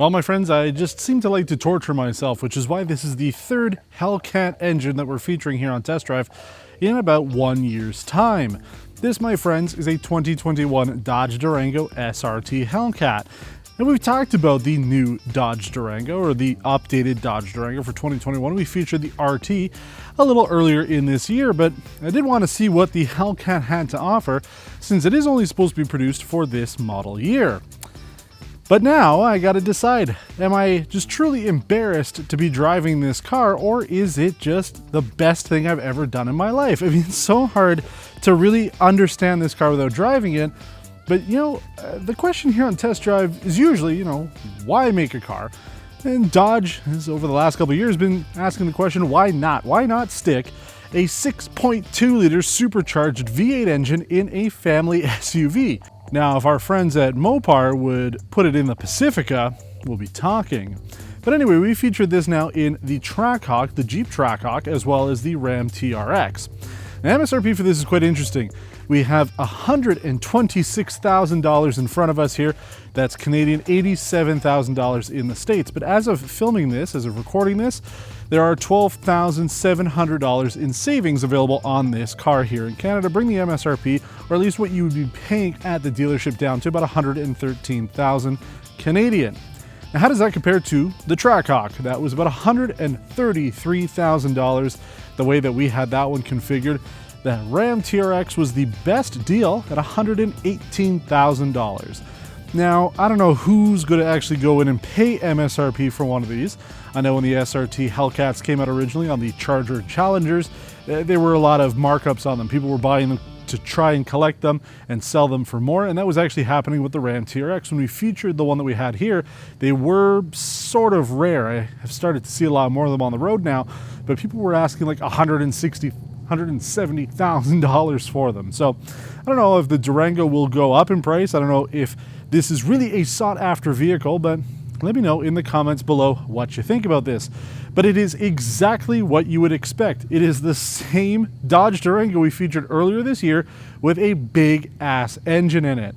Well, my friends, I just seem to like to torture myself, which is why this is the third Hellcat engine that we're featuring here on Test Drive in about 1 year's time. This, my friends, is a 2021 Dodge Durango SRT Hellcat. And we've talked about the new Dodge Durango, or the updated Dodge Durango for 2021. We featured the RT a little earlier in this year, but I did want to see what the Hellcat had to offer, since it is only supposed to be produced for this model year. But now I gotta decide, am I just truly embarrassed to be driving this car, or is it just the best thing I've ever done in my life? I mean, it's so hard to really understand this car without driving it. But the question here on Test Drive is usually, why make a car? And Dodge has, over the last couple of years, been asking the question, why not? Why not stick a 6.2 liter supercharged V8 engine in a family SUV? Now, if our friends at Mopar would put it in the Pacifica, we'll be talking. But anyway, we featured this now in the Trackhawk, the Jeep Trackhawk, as well as the Ram TRX. Now, MSRP for this is quite interesting. We have $126,000 in front of us here. That's Canadian, $87,000 in the States. But as of filming this, as of recording this, there are $12,700 in savings available on this car here in Canada, bring the MSRP, or at least what you would be paying at the dealership, down to about $113,000 Canadian. Now, how does that compare to the Trackhawk? That was about $133,000 the way that we had that one configured. The Ram TRX was the best deal at $118,000. Now, I don't know who's going to actually go in and pay MSRP for one of these. I know when the SRT Hellcats came out originally on the Charger Challengers, there were a lot of markups on them. People were buying them to try and collect them and sell them for more, and that was actually happening with the Ram TRX. When we featured the one that we had here, they were sort of rare. I have started to see a lot more of them on the road now, but people were asking like $170,000 for them. So I don't know if the Durango will go up in price. I don't know if this is really a sought-after vehicle, but let me know in the comments below what you think about this. But it is exactly what you would expect. It is the same Dodge Durango we featured earlier this year with a big-ass engine in it.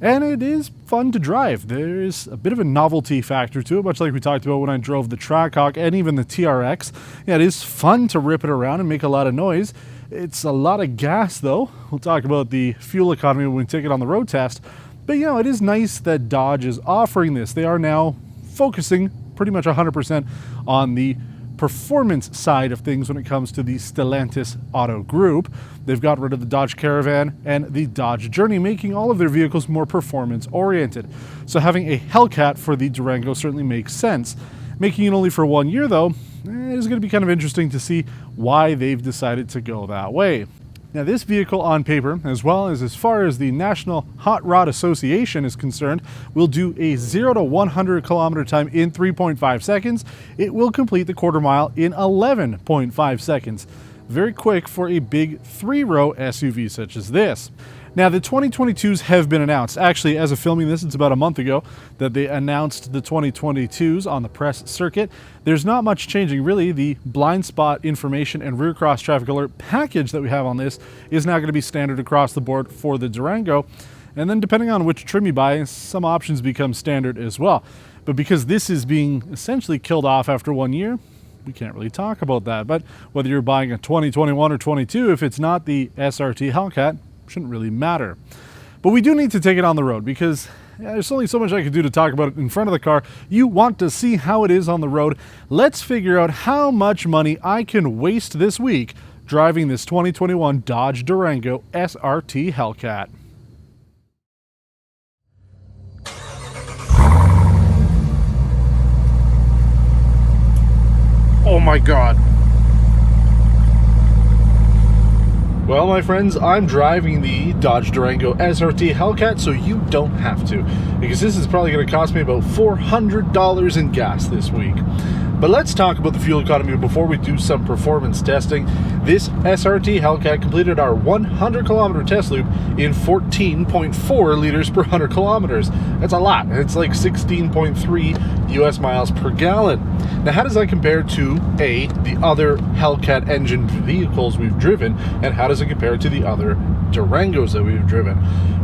And it is fun to drive. There's a bit of a novelty factor to it, much like we talked about when I drove the Trackhawk and even the TRX. Yeah, it is fun to rip it around and make a lot of noise. It's a lot of gas, though. We'll talk about the fuel economy when we take it on the road test. But it is nice that Dodge is offering this. They are now focusing pretty much 100% on the performance side of things when it comes to the Stellantis Auto Group. They've got rid of the Dodge Caravan and the Dodge Journey, making all of their vehicles more performance oriented. So having a Hellcat for the Durango certainly makes sense. Making it only for 1 year, though, is going to be kind of interesting to see why they've decided to go that way. Now, this vehicle on paper, as well as far as the National Hot Rod Association is concerned, will do a 0 to 100 kilometer time in 3.5 seconds. It will complete the quarter mile in 11.5 seconds. Very quick for a big 3-row SUV such as this. Now, the 2022s have been announced. Actually, as of filming this, it's about a month ago that they announced the 2022s on the press circuit. There's not much changing, really. The blind spot information and rear cross traffic alert package that we have on this is now going to be standard across the board for the Durango. And then depending on which trim you buy, some options become standard as well. But because this is being essentially killed off after 1 year, we can't really talk about that. But whether you're buying a 2021 or 22, if it's not the SRT Hellcat, shouldn't really matter. But we do need to take it on the road, because there's only so much I could do to talk about it in front of the car. You want to see how it is on the road. Let's figure out how much money I can waste this week driving this 2021 Dodge Durango SRT Hellcat. Oh my God. Well, my friends, I'm driving the Dodge Durango SRT Hellcat, so you don't have to, because this is probably going to cost me about $400 in gas this week. But let's talk about the fuel economy before we do some performance testing. This SRT Hellcat completed our 100 kilometer test loop in 14.4 liters per 100 kilometers. That's a lot. It's like 16.3 US miles per gallon. Now, how does that compare to the other Hellcat engine vehicles we've driven, and how does it compare to the other Durangos that we've driven?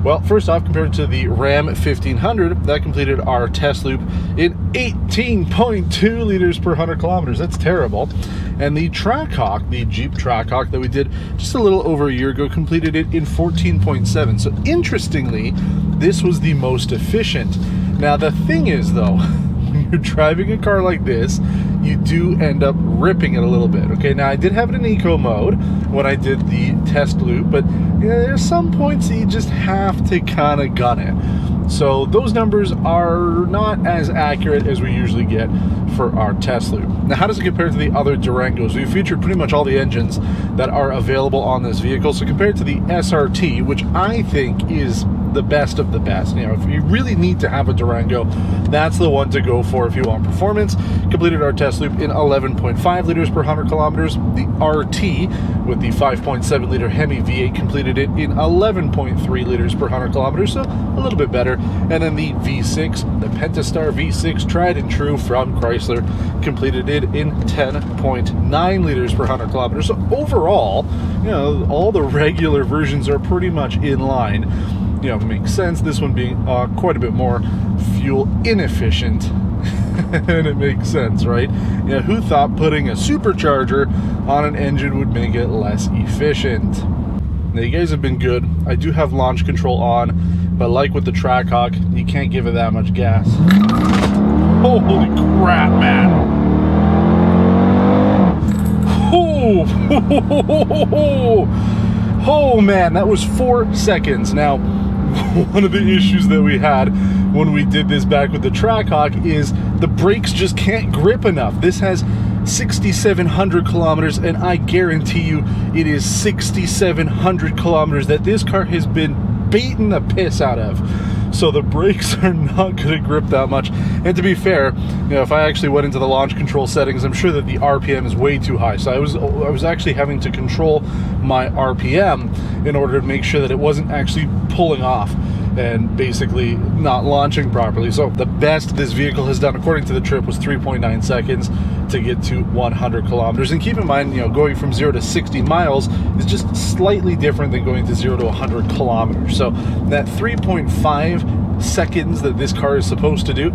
Well, first off, compared to the Ram 1500, that completed our test loop in 18.2 liters per 100 kilometers. That's terrible. And the Trackhawk, the Jeep Trackhawk that we did just a little over a year ago, completed it in 14.7. So interestingly, this was the most efficient. Now the thing is though, when you're driving a car like this, you do end up ripping it a little bit. Okay, now I did have it in eco mode when I did the test loop, but there's some points that you just have to kind of gun it. So those numbers are not as accurate as we usually get for our test loop. Now, how does it compare to the other Durangos? We featured pretty much all the engines that are available on this vehicle. So compared to the SRT, which I think is the best of the best, if you really need to have a Durango, that's the one to go for if you want performance. Completed our test loop in 11.5 liters per 100 kilometers. The RT with the 5.7 liter Hemi V8 completed it in 11.3 liters per 100 kilometers, so a little bit better. And then the V6, the Pentastar V6, tried and true from Chrysler, completed it in 10.9 liters per 100 kilometers. So overall, all the regular versions are pretty much in line. Makes sense, this one being quite a bit more fuel inefficient. And it makes sense, right? Who thought putting a supercharger on an engine would make it less efficient? Now, you guys have been good. I do have launch control on, but like with the Trackhawk, you can't give it that much gas. Holy crap, man! Oh man, that was 4 seconds. Now, one of the issues that we had when we did this back with the Trackhawk is the brakes just can't grip enough. This has 6,700 kilometers, and I guarantee you it is 6,700 kilometers that this car has been beating the piss out of. So the brakes are not going to grip that much. And to be fair, if I actually went into the launch control settings, I'm sure that the RPM is way too high. So I was actually having to control my RPM in order to make sure that it wasn't actually pulling off and basically not launching properly. So the best this vehicle has done, according to the trip, was 3.9 seconds to get to 100 kilometers. And keep in mind, going from 0 to 60 miles is just slightly different than going to 0 to 100 kilometers. So that 3.5 seconds that this car is supposed to do,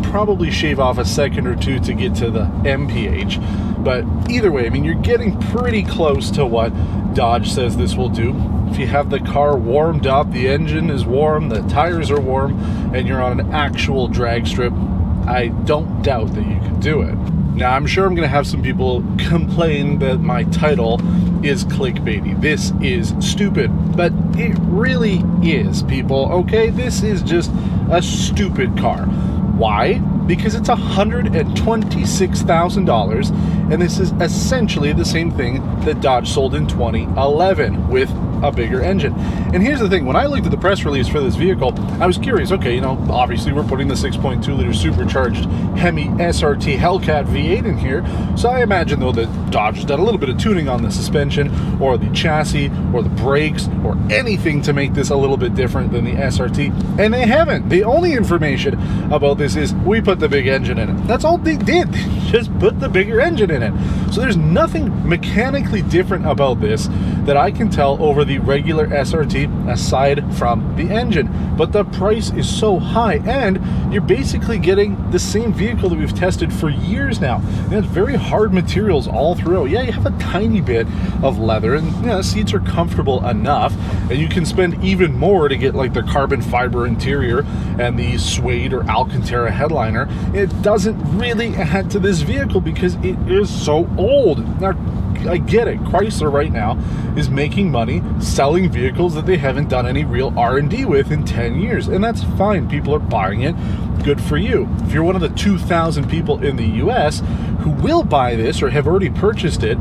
probably shave off a second or two to get to the MPH. But either way, you're getting pretty close to what Dodge says this will do. If you have the car warmed up, the engine is warm, the tires are warm, and you're on an actual drag strip, I don't doubt that you can do it. Now, I'm sure I'm going to have some people complain that my title is clickbaity. This is stupid, but it really is, people, okay? This is just a stupid car. Why? Because it's $126,000, and this is essentially the same thing that Dodge sold in 2011 with a bigger engine. And here's the thing, when I looked at the press release for this vehicle, I was curious, okay, obviously we're putting the 6.2 liter supercharged Hemi SRT Hellcat V8 in here, so I imagine though that Dodge has done a little bit of tuning on the suspension or the chassis or the brakes or anything to make this a little bit different than the SRT, and they haven't. The only information about this is we put the big engine in it. That's all they did. Just put the bigger engine in it. So there's nothing mechanically different about this that I can tell over the regular SRT aside from the engine. But the price is so high, and you're basically getting the same vehicle that we've tested for years now. And it's very hard materials all through. Yeah, you have a tiny bit of leather, and the seats are comfortable enough, and you can spend even more to get like the carbon fiber interior and the suede or Alcantara headliner. It doesn't really add to this vehicle because it is so old. Now, I get it. Chrysler right now is making money selling vehicles that they haven't done any real R&D with in 10 years. And that's fine. People are buying it. Good for you. If you're one of the 2,000 people in the US who will buy this or have already purchased it,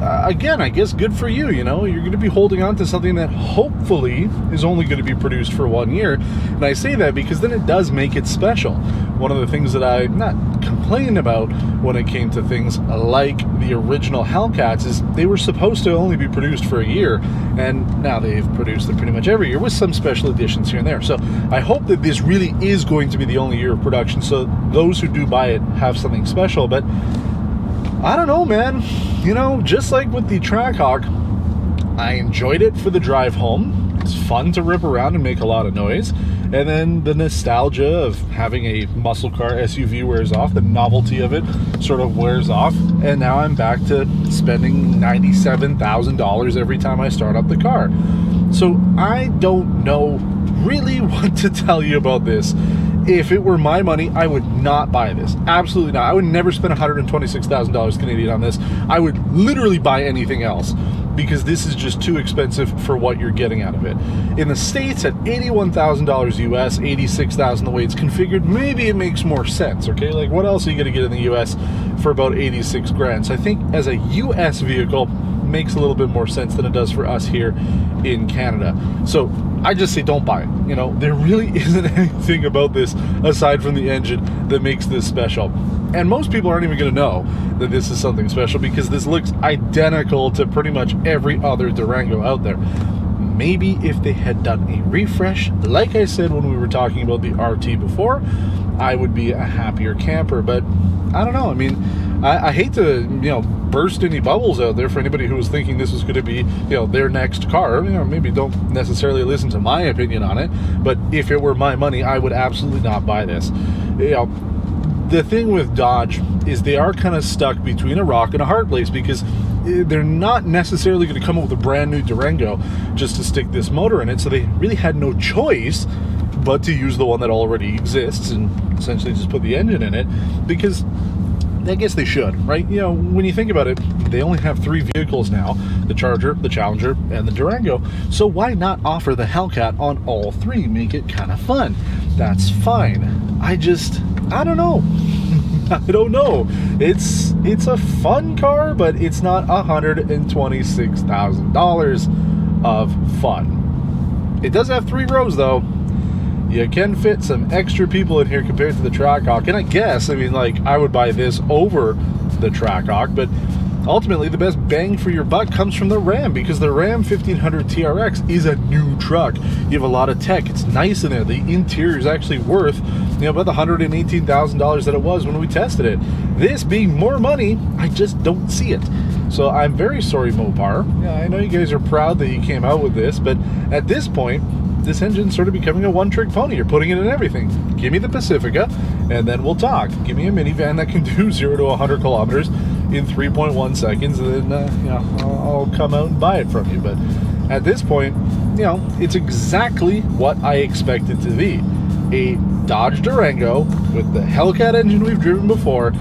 again, I guess good for you. You're going to be holding on to something that hopefully is only going to be produced for 1 year. And I say that because then it does make it special. One of the things that I'm not complaining about when it came to things like the original Hellcats is they were supposed to only be produced for a year, and now they've produced them pretty much every year with some special editions here and there. So I hope that this really is going to be the only year of production, so those who do buy it have something special. But I don't know, man. Just like with the Trackhawk, I enjoyed it for the drive home. It's fun to rip around and make a lot of noise. And then the nostalgia of having a muscle car SUV wears off. The novelty of it sort of wears off. And now I'm back to spending $97,000 every time I start up the car. So I don't know really what to tell you about this. If it were my money, I would not buy this. Absolutely not. I would never spend $126,000 Canadian on this. I would literally buy anything else, because this is just too expensive for what you're getting out of it. In the States, at $81,000 US, $86,000 the way it's configured, maybe it makes more sense, okay? Like, what else are you gonna get in the US for about 86 grand? So I think as a US vehicle, makes a little bit more sense than it does for us here in Canada. So I just say don't buy it. You know, there really isn't anything about this aside from the engine that makes this special. And most people aren't even going to know that this is something special, because this looks identical to pretty much every other Durango out there. Maybe if they had done a refresh, like I said when we were talking about the RT before, I would be a happier camper. But I don't know. I mean, I hate to, you know, burst any bubbles out there for anybody who was thinking this was going to be, you know, their next car. You know, maybe don't necessarily listen to my opinion on it, but if it were my money, I would absolutely not buy this. You know, the thing with Dodge is they are kind of stuck between a rock and a hard place, because they're not necessarily going to come up with a brand new Durango just to stick this motor in it, so they really had no choice but to use the one that already exists and essentially just put the engine in it, because I guess they should, right? You know, when you think about it, they only have 3 vehicles now: the Charger, the Challenger, and the Durango. So why not offer the Hellcat on all 3? Make it kind of fun. That's fine. I don't know. I don't know. It's a fun car, but it's not $126,000 of fun. It does have 3 rows though. You can fit some extra people in here compared to the Trackhawk, and I guess, I mean, like, I would buy this over the Trackhawk, but ultimately the best bang for your buck comes from the Ram, because the Ram 1500 TRX is a new truck. You have a lot of tech. It's nice in there. The interior is actually worth, you know, about the $118,000 that it was when we tested it. This being more money, I just don't see it. So I'm very sorry, Mopar. Yeah, I know you guys are proud that you came out with this, but at this point, this engine's sort of becoming a one-trick pony. You're putting it in everything. Give me the Pacifica, and then we'll talk. Give me a minivan that can do 0 to 100 kilometers in 3.1 seconds, and then you know, I'll come out and buy it from you. But at this point, you know, it's exactly what I expected to be: a Dodge Durango with the Hellcat engine we've driven before,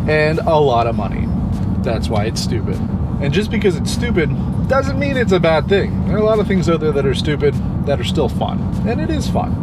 and a lot of money. That's why it's stupid. And just because it's stupid doesn't mean it's a bad thing. There are a lot of things out there that are stupid that are still fun, and it is fun.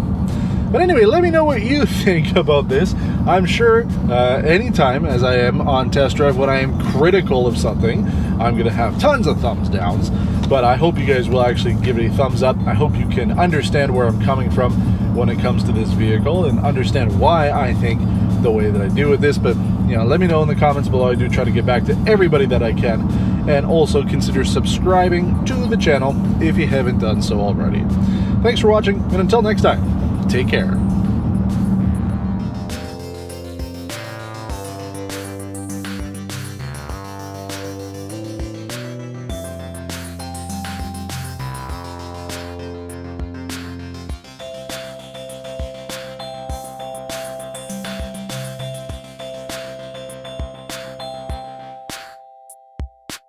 But anyway, let me know what you think about this. I'm sure anytime, as I am on test drive, when I am critical of something, I'm going to have tons of thumbs downs, but I hope you guys will actually give it a thumbs up. I hope you can understand where I'm coming from when it comes to this vehicle, and understand why I think the way that I do with this. But you know, let me know in the comments below. I do try to get back to everybody that I can, and also consider subscribing to the channel if you haven't done so already. Thanks for watching, and until next time, take care.